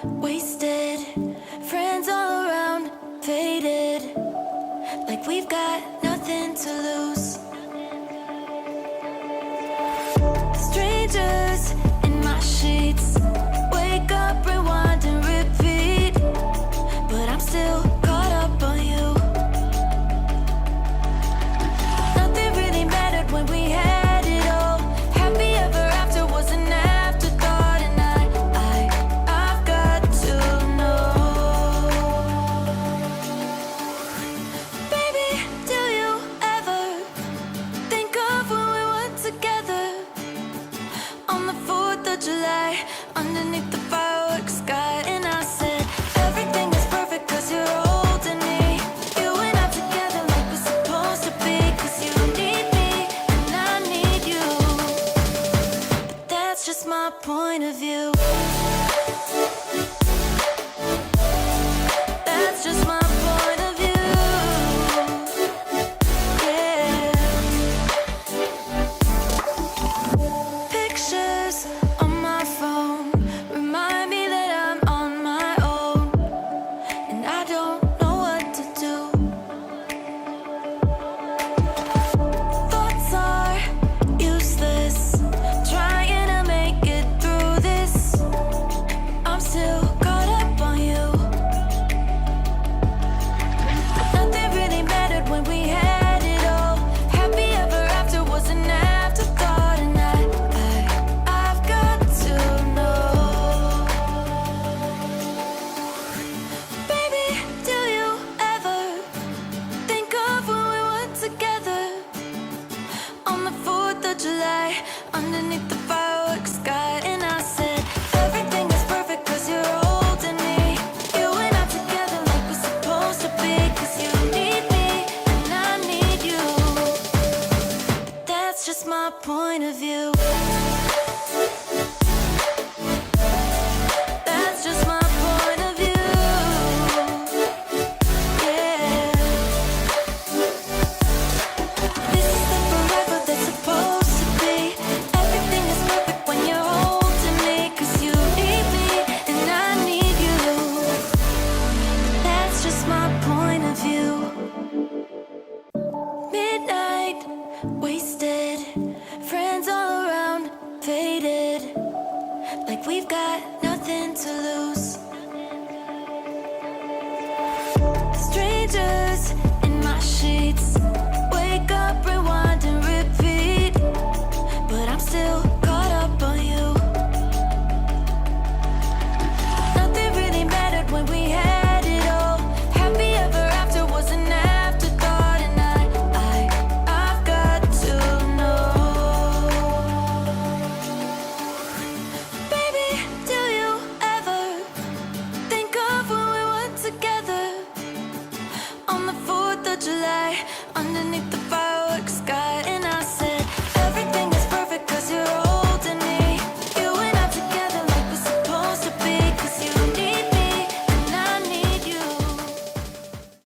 wasted. Friends all around, faded. Like we've got nothing to lose. Strangers in my sheets. Wake up, rewind and repeat. But I'm still caught up on you. Nothing really mattered when we had it all. Happy ever after was an afterthought. And I've got to know. Baby, do you ever think of when we were together? On the 4th of July, underneath the fireworks sky. And I said, everything is perfect cause you're holding me. You and I together like we're supposed to be. Cause you need me and I need you. But that's just my point of view. That's just my point of view. Yeah. Pictures on my phone remind me that I'm on my own, and I don't know what to do. Thoughts are useless, trying to make it through this. I'm still caught up on you. Nothing really mattered when we had it all. Happy ever after was an afterthought. And I've got to know. Baby, do you ever think of when we were together? On the 4th of July, underneath the fireworks sky. And I said, everything is perfect cause you're holding me. You and I together like we're supposed to be. Cause you need me and I need you. But that's just my point of view. That's just my point of view. Yeah. This is the forever that's supposed to be. Everything is perfect when you're holding me. Cause you need me and I need you. That's just my point of view. Midnight, wasted. Friends all around, faded. Like we've got nothing to lose.